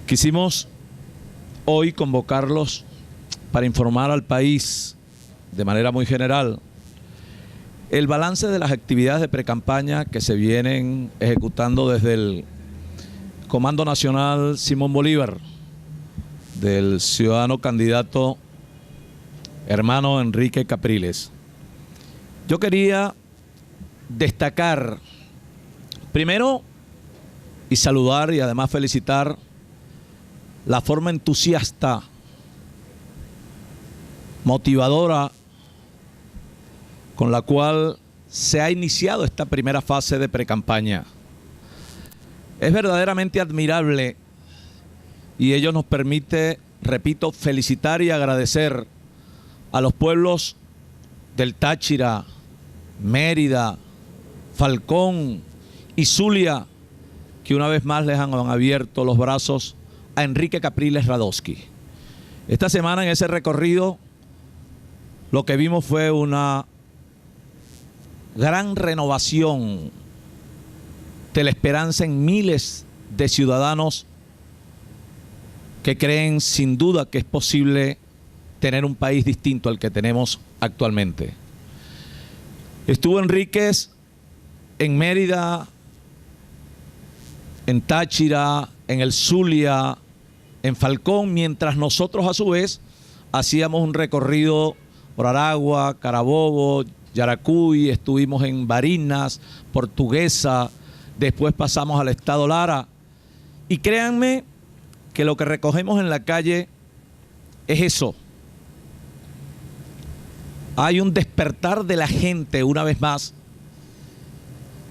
Quisimos hoy convocarlos para informar al país de manera muy general el balance de las actividades de precampaña que se vienen ejecutando desde el Comando Nacional Simón Bolívar, del ciudadano candidato hermano Enrique Capriles. Yo quería destacar primero y saludar y además felicitar la forma entusiasta, motivadora con la cual se ha iniciado esta primera fase de precampaña. Es verdaderamente admirable y ello nos permite, repito, felicitar y agradecer a los pueblos del Táchira, Mérida, Falcón y Zulia, que una vez más les han abierto los brazos a Enrique Capriles Radosky. Esta semana en ese recorrido lo que vimos fue una gran renovación de la esperanza en miles de ciudadanos que creen sin duda que es posible tener un país distinto al que tenemos actualmente. Estuvo Enríquez en Mérida, en Táchira, en el Zulia, en Falcón, mientras nosotros a su vez hacíamos un recorrido por Aragua, Carabobo, Yaracuy, estuvimos en Barinas, Portuguesa, después pasamos al estado Lara. Y créanme que lo que recogemos en la calle es eso. Hay un despertar de la gente una vez más,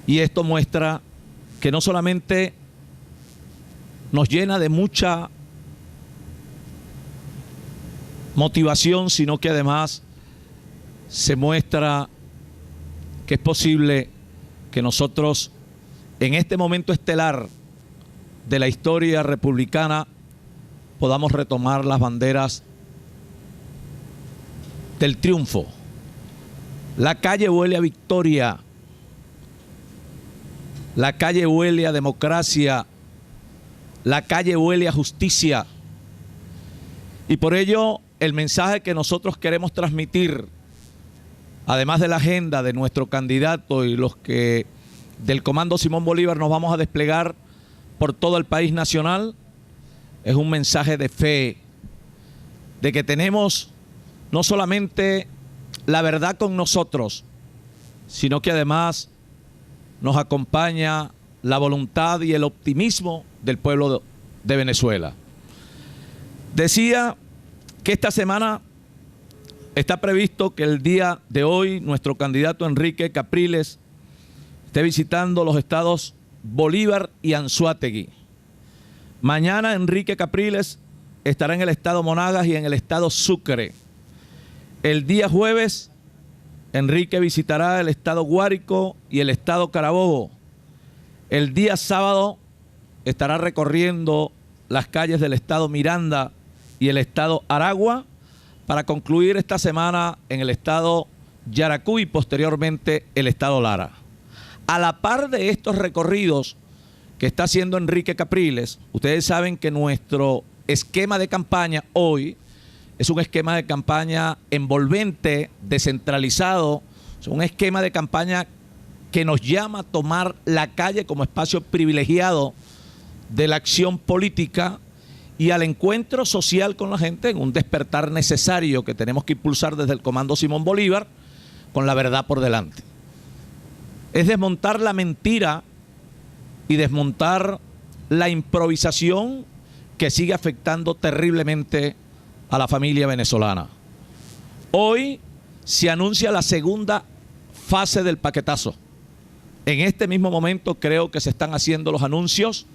y esto muestra que no solamente nos llena de mucha motivación, sino que además se muestra que es posible que nosotros en este momento estelar de la historia republicana podamos retomar las banderas del triunfo. La calle huele a victoria, la calle huele a democracia, la calle huele a justicia. Y por ello el mensaje que nosotros queremos transmitir, además de la agenda de nuestro candidato y los que del Comando Simón Bolívar nos vamos a desplegar por todo el país nacional, es un mensaje de fe, de que tenemos no solamente la verdad con nosotros, sino que además nos acompaña la voluntad y el optimismo del pueblo de Venezuela. Decía que esta semana está previsto que el día de hoy nuestro candidato Enrique Capriles esté visitando los estados Bolívar y Anzoátegui. Mañana Enrique Capriles estará en el estado Monagas y en el estado Sucre. El día jueves Enrique visitará el estado Guárico y el estado Carabobo. El día sábado estará recorriendo las calles del estado Miranda y el estado Aragua para concluir esta semana en el estado Yaracuy y posteriormente el estado Lara. A la par de estos recorridos que está haciendo Enrique Capriles, ustedes saben que nuestro esquema de campaña hoy es un esquema de campaña envolvente, descentralizado, es un esquema de campaña que nos llama a tomar la calle como espacio privilegiado de la acción política y al encuentro social con la gente en un despertar necesario que tenemos que impulsar desde el Comando Simón Bolívar con la verdad por delante. Es desmontar la mentira y desmontar la improvisación que sigue afectando terriblemente a la familia venezolana. Hoy se anuncia la segunda fase del paquetazo. En este mismo momento creo que se están haciendo los anuncios,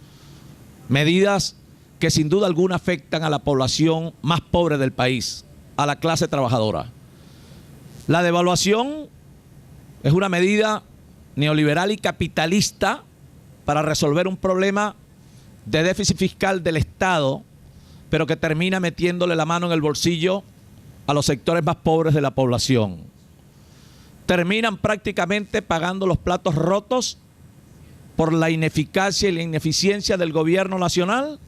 medidas que sin duda alguna afectan a la población más pobre del país, a la clase trabajadora. La devaluación es una medida neoliberal y capitalista para resolver un problema de déficit fiscal del Estado, pero que termina metiéndole la mano en el bolsillo a los sectores más pobres de la población. Terminan prácticamente pagando los platos rotos por la ineficacia y la ineficiencia del gobierno nacional,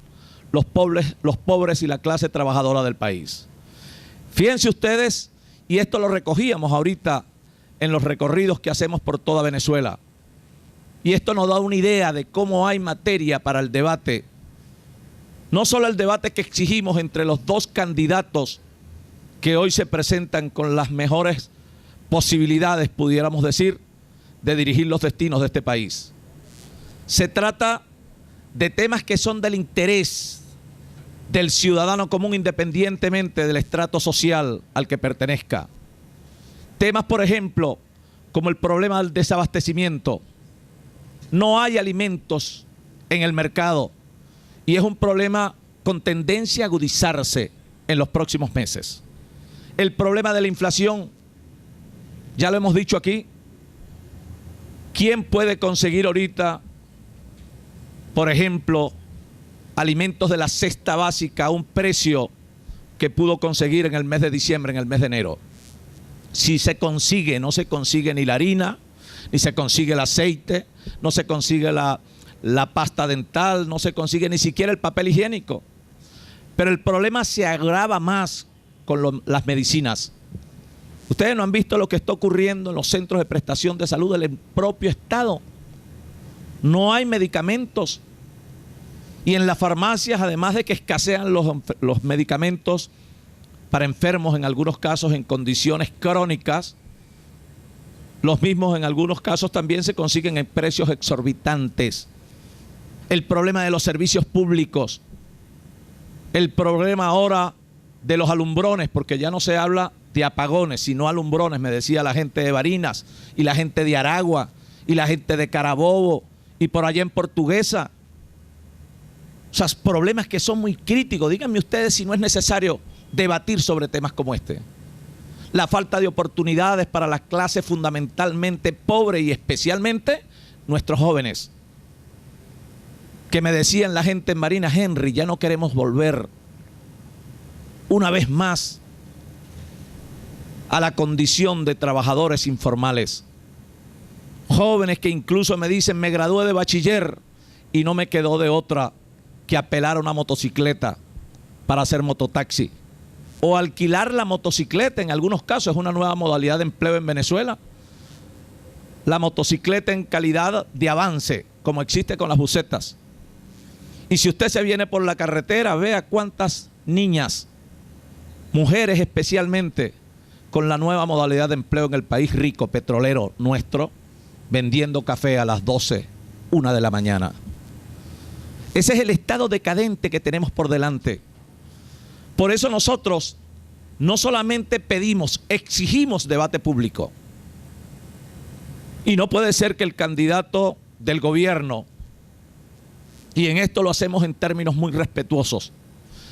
los pobres y la clase trabajadora del país. Fíjense ustedes, y esto lo recogíamos ahorita en los recorridos que hacemos por toda Venezuela, y esto nos da una idea de cómo hay materia para el debate, no solo el debate que exigimos entre los dos candidatos que hoy se presentan con las mejores posibilidades, pudiéramos decir, de dirigir los destinos de este país. Se trata de temas que son del interés del ciudadano común independientemente del estrato social al que pertenezca. Temas, por ejemplo, como el problema del desabastecimiento. No hay alimentos en el mercado y es un problema con tendencia a agudizarse en los próximos meses. El problema de la inflación, ya lo hemos dicho aquí. ¿Quién puede conseguir ahorita, por ejemplo, alimentos de la cesta básica a un precio que pudo conseguir en el mes de diciembre, en el mes de enero? Si se consigue, no se consigue ni la harina, ni se consigue el aceite, no se consigue la pasta dental, no se consigue ni siquiera el papel higiénico. Pero el problema se agrava más con las medicinas. Ustedes no han visto lo que está ocurriendo en los centros de prestación de salud del propio Estado. No hay medicamentos. Y en las farmacias, además de que escasean los medicamentos para enfermos, en algunos casos en condiciones crónicas, los mismos en algunos casos también se consiguen en precios exorbitantes. El problema de los servicios públicos. El problema ahora de los alumbrones, porque ya no se habla de apagones, sino alumbrones, me decía la gente de Barinas y la gente de Aragua y la gente de Carabobo y por allá en Portuguesa. O sea, problemas que son muy críticos. Díganme ustedes si no es necesario debatir sobre temas como este. La falta de oportunidades para la clase fundamentalmente pobre y especialmente nuestros jóvenes. Que me decían la gente en Barinas, Henry, ya no queremos volver una vez más a la condición de trabajadores informales. Jóvenes que incluso me dicen, me gradué de bachiller y no me quedó de otra que apelar a una motocicleta para hacer mototaxi. O alquilar la motocicleta, en algunos casos es una nueva modalidad de empleo en Venezuela. La motocicleta en calidad de avance, como existe con las busetas. Y si usted se viene por la carretera, vea cuántas niñas, mujeres especialmente, con la nueva modalidad de empleo en el país rico, petrolero nuestro, vendiendo café a las 12, 1 de la mañana. Ese es el estado decadente que tenemos por delante. Por eso nosotros no solamente pedimos, exigimos debate público. Y no puede ser que el candidato del gobierno, y en esto lo hacemos en términos muy respetuosos,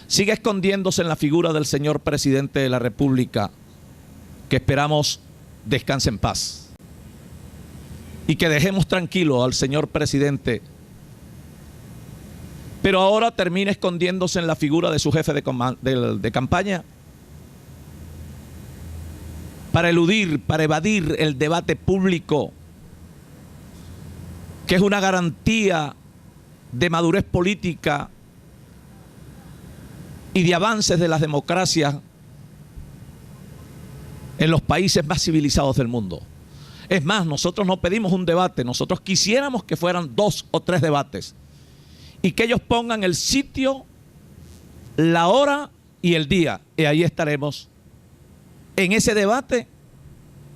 siga escondiéndose en la figura del señor presidente de la República, que esperamos descanse en paz. Y que dejemos tranquilo al señor presidente, pero ahora termina escondiéndose en la figura de su jefe de campaña para eludir, para evadir el debate público, que es una garantía de madurez política y de avances de las democracias en los países más civilizados del mundo. Es más, nosotros no pedimos un debate, nosotros quisiéramos que fueran 2 o 3 debates y que ellos pongan el sitio, la hora y el día, y ahí estaremos en ese debate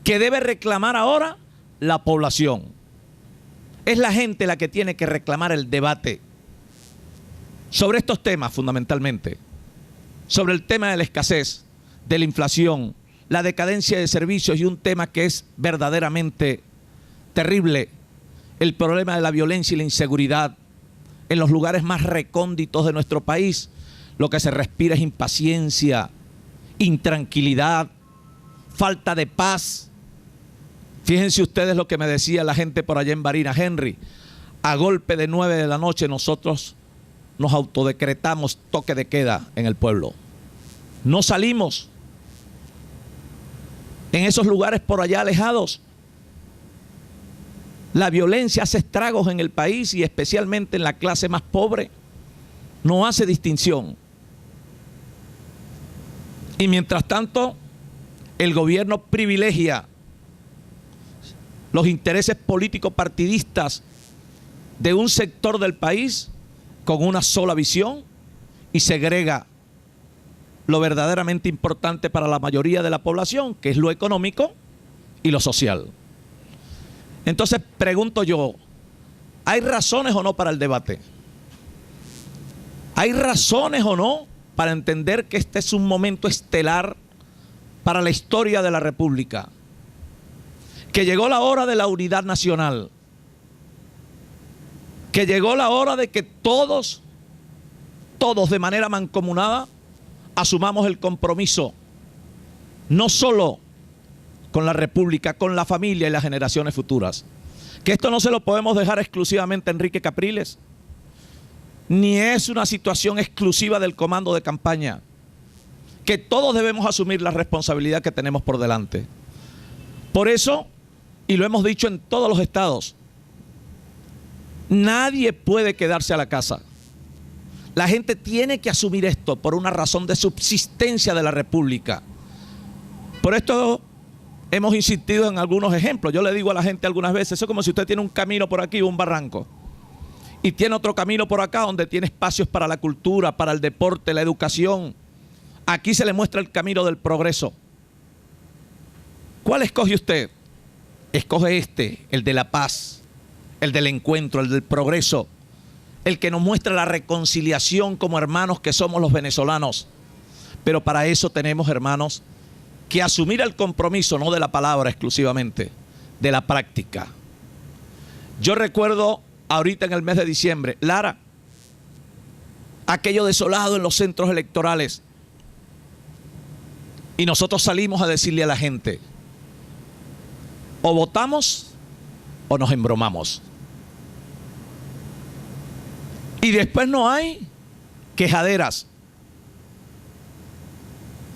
que debe reclamar ahora la población. Es la gente la que tiene que reclamar el debate sobre estos temas fundamentalmente, sobre el tema de la escasez, de la inflación, la decadencia de servicios y un tema que es verdaderamente terrible, el problema de la violencia y la inseguridad. En los lugares más recónditos de nuestro país, lo que se respira es impaciencia, intranquilidad, falta de paz. Fíjense ustedes lo que me decía la gente por allá en Barinas, Henry. A golpe de 9 de la noche nosotros nos autodecretamos toque de queda en el pueblo. No salimos. En esos lugares por allá alejados, la violencia hace estragos en el país y especialmente en la clase más pobre. no hace distinción. Y mientras tanto, el gobierno privilegia los intereses políticos partidistas de un sector del país con una sola visión y segrega lo verdaderamente importante para la mayoría de la población, que es lo económico y lo social. Entonces pregunto yo, ¿hay razones o no para el debate? ¿Hay razones o no para entender que este es un momento estelar para la historia de la República? Que llegó la hora de la unidad nacional, que llegó la hora de que todos de manera mancomunada asumamos el compromiso, no solo con la República, con la familia y las generaciones futuras. Que esto no se lo podemos dejar exclusivamente a Enrique Capriles, ni es una situación exclusiva del comando de campaña, que todos debemos asumir la responsabilidad que tenemos por delante. Por eso, y lo hemos dicho en todos los estados, nadie puede quedarse a la casa. La gente tiene que asumir esto por una razón de subsistencia de la República. Por esto hemos insistido en algunos ejemplos. Yo le digo a la gente algunas veces, eso es como si usted tiene un camino por aquí, un barranco, y tiene otro camino por acá donde tiene espacios para la cultura, para el deporte, la educación. Aquí se le muestra el camino del progreso. ¿Cuál escoge usted? Escoge este, el de la paz, el del encuentro, el del progreso, el que nos muestra la reconciliación como hermanos que somos los venezolanos. Pero para eso tenemos, hermanos, que asumir el compromiso, no de la palabra exclusivamente, de la práctica. Yo recuerdo ahorita en el mes de diciembre, Lara, aquello desolado en los centros electorales. Y nosotros salimos a decirle a la gente, o votamos o nos embromamos. Y después no hay quejaderas.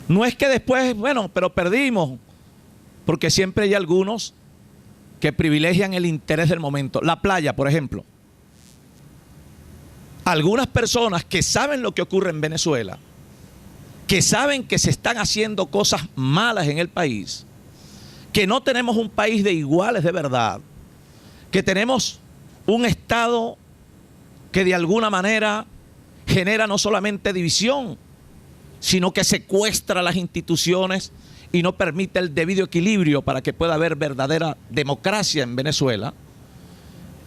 No es que después, bueno, pero perdimos, porque siempre hay algunos que privilegian el interés del momento. La playa, por ejemplo. Algunas personas que saben lo que ocurre en Venezuela, que saben que se están haciendo cosas malas en el país, que no tenemos un país de iguales de verdad, que tenemos un Estado que de alguna manera genera no solamente división, sino que secuestra las instituciones y no permite el debido equilibrio para que pueda haber verdadera democracia en Venezuela.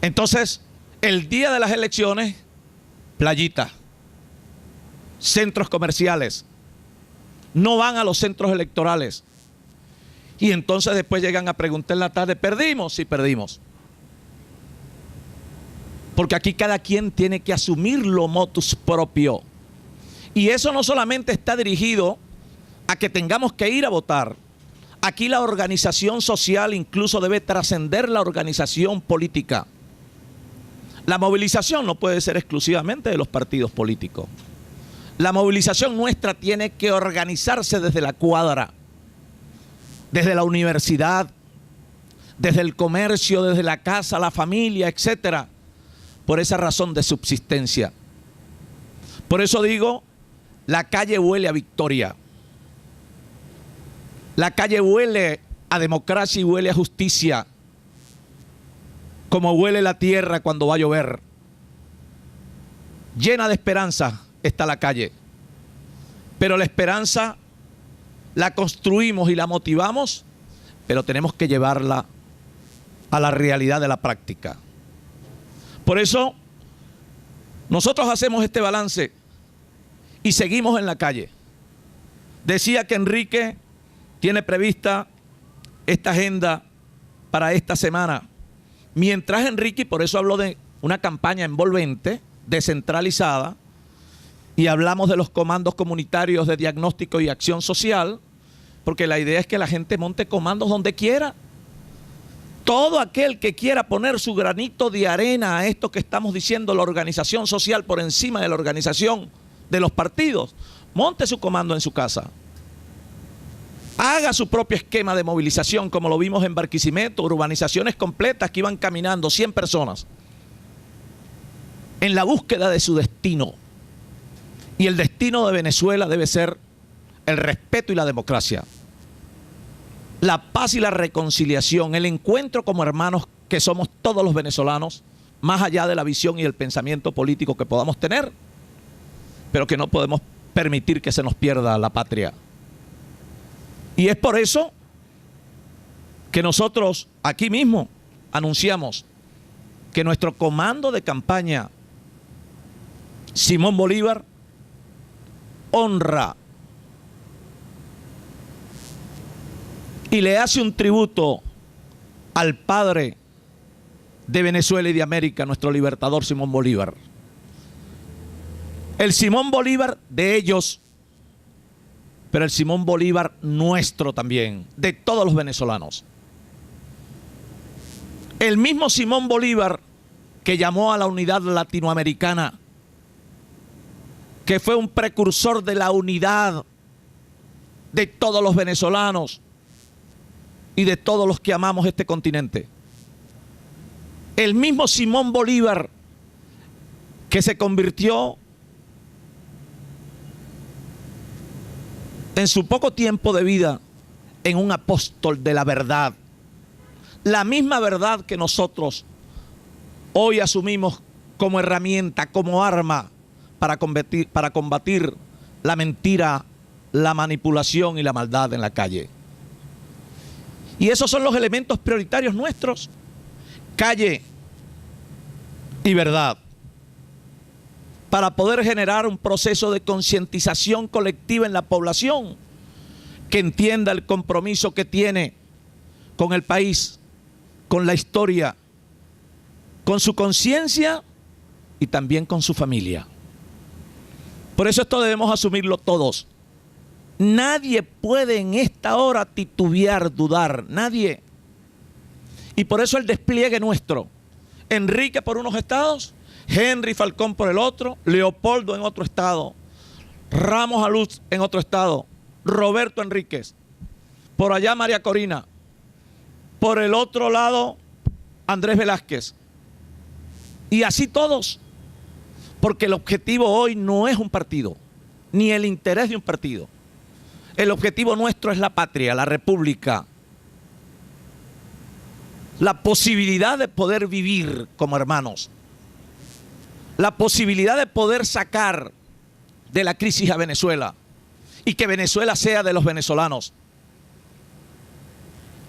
Entonces, el día de las elecciones, playita, centros comerciales, no van a los centros electorales. Y entonces después llegan a preguntar en la tarde, ¿perdimos? Sí, perdimos. Porque aquí cada quien tiene que asumir lo motus propio. Y eso no solamente está dirigido a que tengamos que ir a votar. Aquí la organización social incluso debe trascender la organización política. La movilización no puede ser exclusivamente de los partidos políticos. La movilización nuestra tiene que organizarse desde la cuadra, desde la universidad, desde el comercio, desde la casa, la familia, etcétera, por esa razón de subsistencia. Por eso digo, la calle huele a victoria. La calle huele a democracia y huele a justicia, como huele la tierra cuando va a llover. Llena de esperanza está la calle, pero la esperanza la construimos y la motivamos, pero tenemos que llevarla a la realidad de la práctica. Por eso nosotros hacemos este balance y seguimos en la calle. Decía que Enrique tiene prevista esta agenda para esta semana. Mientras Enrique, y por eso habló de una campaña envolvente, descentralizada, y hablamos de los comandos comunitarios de diagnóstico y acción social, porque la idea es que la gente monte comandos donde quiera. Todo aquel que quiera poner su granito de arena a esto que estamos diciendo, la organización social por encima de la organización de los partidos, monte su comando en su casa. Haga su propio esquema de movilización, como lo vimos en Barquisimeto, urbanizaciones completas que iban caminando 100 personas en la búsqueda de su destino. Y el destino de Venezuela debe ser el respeto y la democracia, la paz y la reconciliación, el encuentro como hermanos que somos todos los venezolanos, más allá de la visión y el pensamiento político que podamos tener, pero que no podemos permitir que se nos pierda la patria. Y es por eso que nosotros aquí mismo anunciamos que nuestro comando de campaña, Simón Bolívar, honra y le hace un tributo al padre de Venezuela y de América, nuestro libertador Simón Bolívar. El Simón Bolívar de ellos, pero el Simón Bolívar nuestro también, de todos los venezolanos. El mismo Simón Bolívar que llamó a la unidad latinoamericana, que fue un precursor de la unidad de todos los venezolanos y de todos los que amamos este continente. El mismo Simón Bolívar que se convirtió en su poco tiempo de vida en un apóstol de la verdad. La misma verdad que nosotros hoy asumimos como herramienta, como arma para combatir la mentira, la manipulación y la maldad en la calle. Y esos son los elementos prioritarios nuestros: calle y verdad, para poder generar un proceso de concientización colectiva en la población que entienda el compromiso que tiene con el país, con la historia, con su conciencia y también con su familia. Por eso esto debemos asumirlo todos. Nadie puede en esta hora titubear, dudar, nadie. Y por eso el despliegue nuestro: Enrique por unos estados, Henry Falcón por el otro, Leopoldo en otro estado, Ramos Aluz en otro estado, Roberto Enríquez, por allá María Corina, por el otro lado Andrés Velázquez, y así todos, porque el objetivo hoy no es un partido, ni el interés de un partido. El objetivo nuestro es la patria, la república, la posibilidad de poder vivir como hermanos, la posibilidad de poder sacar de la crisis a Venezuela y que Venezuela sea de los venezolanos.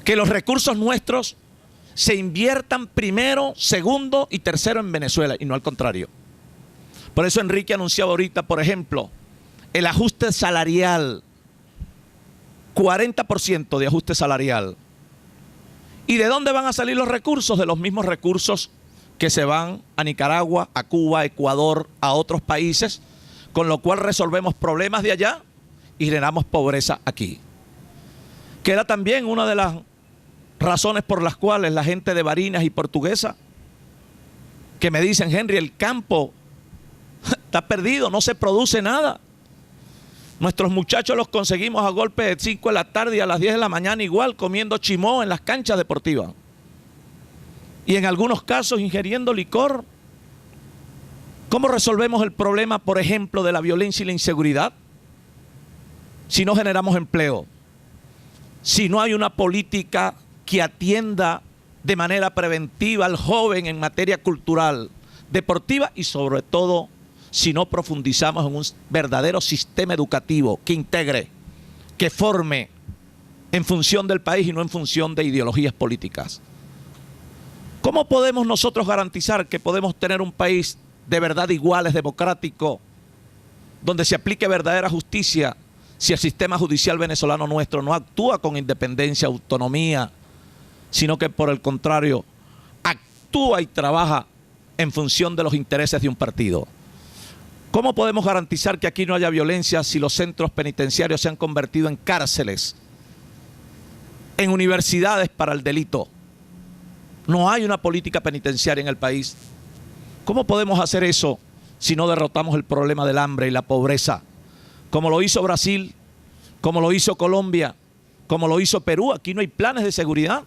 Que los recursos nuestros se inviertan primero, segundo y tercero en Venezuela y no al contrario. Por eso Enrique anunciaba ahorita, por ejemplo, el ajuste salarial, 40% de ajuste salarial. ¿Y de dónde van a salir los recursos? De los mismos recursos que se van a Nicaragua, a Cuba, a Ecuador, a otros países, con lo cual resolvemos problemas de allá y generamos pobreza aquí. Que era también una de las razones por las cuales la gente de Barinas y Portuguesa, que me dicen: Henry, el campo está perdido, no se produce nada. Nuestros muchachos los conseguimos a golpe de 5 de la tarde y a las 10 de la mañana igual, comiendo chimó en las canchas deportivas. Y en algunos casos ingiriendo licor. ¿Cómo resolvemos el problema, por ejemplo, de la violencia y la inseguridad? Si no generamos empleo, si no hay una política que atienda de manera preventiva al joven en materia cultural, deportiva y sobre todo si no profundizamos en un verdadero sistema educativo que integre, que forme en función del país y no en función de ideologías políticas. ¿Cómo podemos nosotros garantizar que podemos tener un país de verdad igual, es democrático, donde se aplique verdadera justicia, si el sistema judicial venezolano nuestro no actúa con independencia, autonomía, sino que por el contrario actúa y trabaja en función de los intereses de un partido? ¿Cómo podemos garantizar que aquí no haya violencia si los centros penitenciarios se han convertido en cárceles, en universidades para el delito? No hay una política penitenciaria en el país. ¿Cómo podemos hacer eso si no derrotamos el problema del hambre y la pobreza? Como lo hizo Brasil, como lo hizo Colombia, como lo hizo Perú. Aquí no hay planes de seguridad,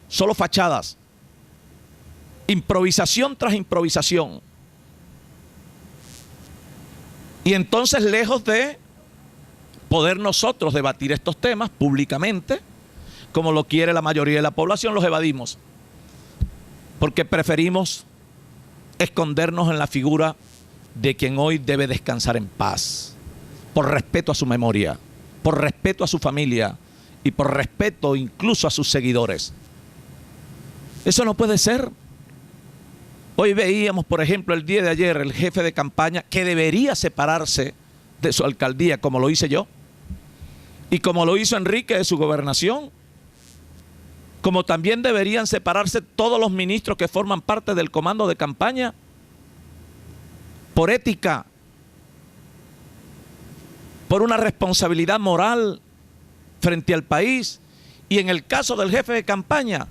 solo fachadas. Improvisación tras improvisación. Y entonces, lejos de poder nosotros debatir estos temas públicamente, como lo quiere la mayoría de la población, los evadimos. Porque preferimos escondernos en la figura de quien hoy debe descansar en paz, por respeto a su memoria, por respeto a su familia y por respeto incluso a sus seguidores. Eso no puede ser. Hoy veíamos, por ejemplo, el día de ayer, el jefe de campaña que debería separarse de su alcaldía, como lo hice yo, y como lo hizo Enrique de su gobernación, como también deberían separarse todos los ministros que forman parte del comando de campaña, por ética, por una responsabilidad moral frente al país, y en el caso del jefe de campaña,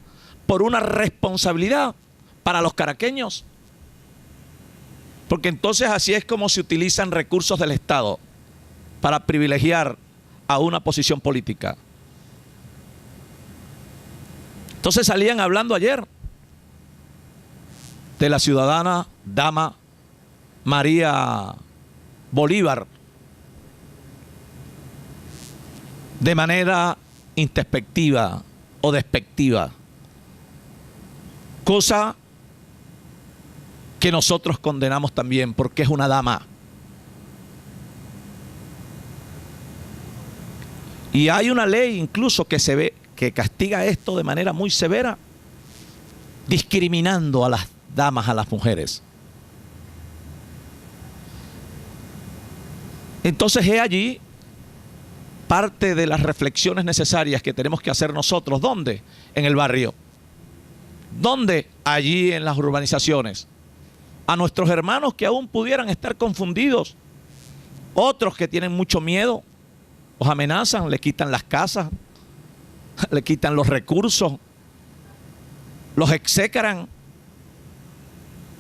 por una responsabilidad para los caraqueños. Porque entonces así es como se utilizan recursos del Estado para privilegiar a una posición política. Entonces salían hablando ayer de la ciudadana dama María Bolívar de manera introspectiva o despectiva, cosa que nosotros condenamos también porque es una dama. Y hay una ley incluso que castiga esto de manera muy severa, discriminando a las damas, a las mujeres. Entonces es allí parte de las reflexiones necesarias que tenemos que hacer nosotros. ¿Dónde? En el barrio. ¿Dónde? Allí en las urbanizaciones. A nuestros hermanos que aún pudieran estar confundidos, otros que tienen mucho miedo, los amenazan, le quitan las casas, le quitan los recursos, los execran.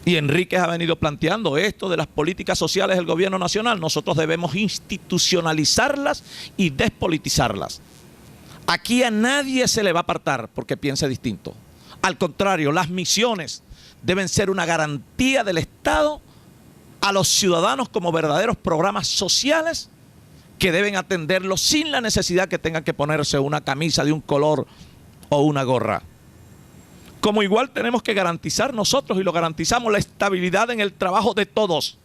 Y Enríquez ha venido planteando esto de las políticas sociales del gobierno nacional. Nosotros debemos institucionalizarlas y despolitizarlas. Aquí a nadie se le va a apartar porque piense distinto. Al contrario, las misiones deben ser una garantía del Estado a los ciudadanos como verdaderos programas sociales que deben atenderlos sin la necesidad que tengan que ponerse una camisa de un color o una gorra. Como igual tenemos que garantizar nosotros, y lo garantizamos, la estabilidad en el trabajo de todos.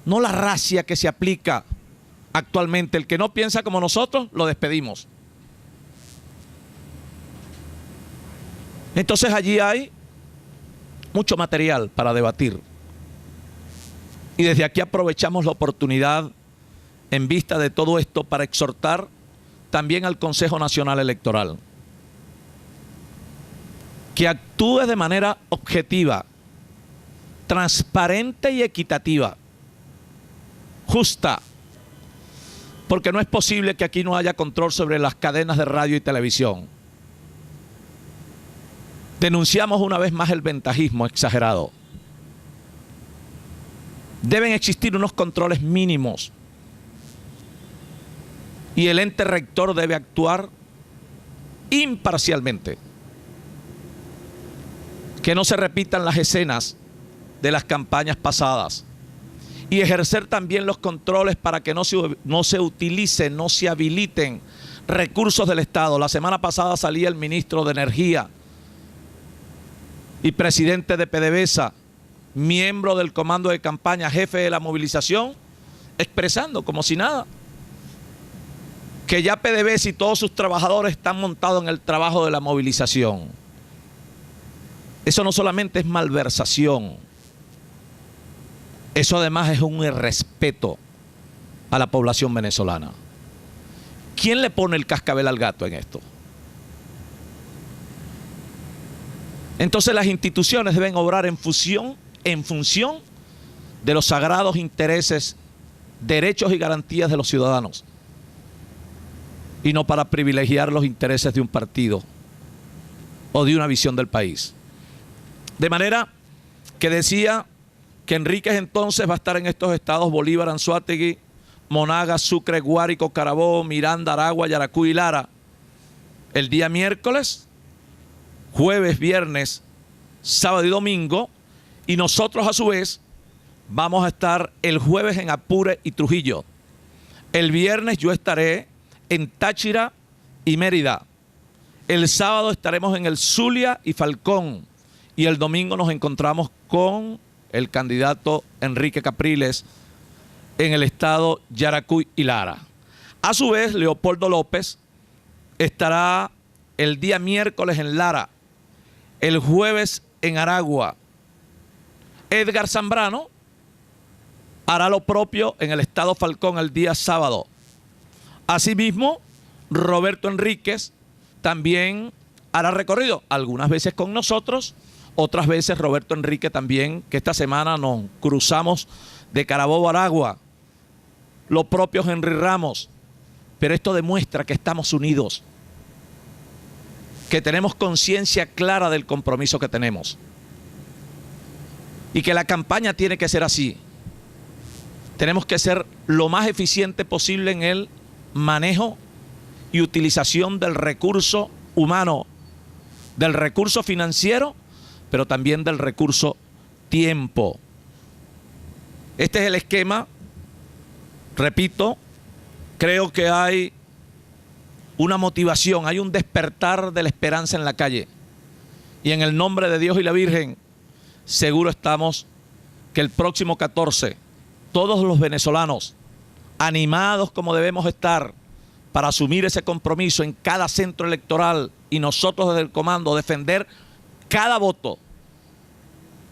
No la racia que se aplica actualmente. El que no piensa como nosotros, lo despedimos. Entonces allí hay mucho material para debatir. Y desde aquí aprovechamos la oportunidad en vista de todo esto para exhortar también al Consejo Nacional Electoral que actúe de manera objetiva, transparente y equitativa, justa, porque no es posible que aquí no haya control sobre las cadenas de radio y televisión. Denunciamos una vez más el ventajismo exagerado. Deben existir unos controles mínimos y el ente rector debe actuar imparcialmente. Que no se repitan las escenas de las campañas pasadas y ejercer también los controles para que no se utilicen, no se habiliten recursos del Estado. La semana pasada salía el ministro de Energía y presidente de PDVSA, miembro del comando de campaña, jefe de la movilización, expresando como si nada que ya PDVSA y todos sus trabajadores están montados en el trabajo de la movilización. Eso no solamente es malversación, eso además es un irrespeto a la población venezolana. ¿Quién le pone el cascabel al gato en esto? Entonces las instituciones deben obrar en función de los sagrados intereses, derechos y garantías de los ciudadanos, y no para privilegiar los intereses de un partido o de una visión del país. De manera que decía que Enríquez entonces va a estar en estos estados: Bolívar, Anzoátegui, Monagas, Sucre, Guárico, Carabobo, Miranda, Aragua, Yaracuy y Lara el día miércoles, jueves, viernes, sábado y domingo, y nosotros a su vez vamos a estar el jueves en Apure y Trujillo. El viernes yo estaré en Táchira y Mérida. El sábado estaremos en el Zulia y Falcón. Y el domingo nos encontramos con el candidato Enrique Capriles en el estado Yaracuy y Lara. A su vez, Leopoldo López estará el día miércoles en Lara, el jueves en Aragua. Edgar Zambrano hará lo propio en el estado Falcón el día sábado. Asimismo, Roberto Enríquez también hará recorrido, algunas veces con nosotros, otras veces Roberto Enrique también, que esta semana nos cruzamos de Carabobo a Aragua. Lo propio Henry Ramos. Pero esto demuestra que estamos unidos, que tenemos conciencia clara del compromiso que tenemos y que la campaña tiene que ser así. Tenemos que ser lo más eficiente posible en el manejo y utilización del recurso humano, del recurso financiero, pero también del recurso tiempo. Este es el esquema. Repito, creo que hay una motivación, hay un despertar de la esperanza en la calle. Y en el nombre de Dios y la Virgen, seguro estamos que el próximo 14, todos los venezolanos, animados como debemos estar para asumir ese compromiso en cada centro electoral y nosotros desde el comando defender cada voto,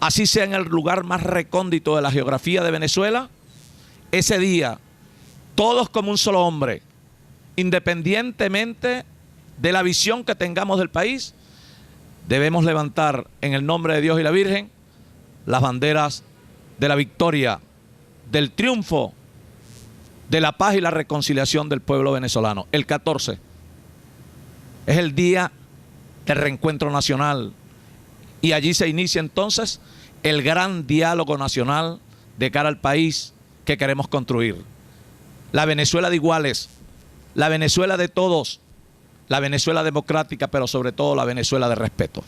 así sea en el lugar más recóndito de la geografía de Venezuela, ese día, todos como un solo hombre, independientemente de la visión que tengamos del país, debemos levantar en el nombre de Dios y la Virgen las banderas de la victoria, del triunfo, de la paz y la reconciliación del pueblo venezolano. El 14 es el día del reencuentro nacional y allí se inicia entonces el gran diálogo nacional de cara al país que queremos construir. La Venezuela de iguales, la Venezuela de todos, la Venezuela democrática, pero sobre todo la Venezuela de respeto.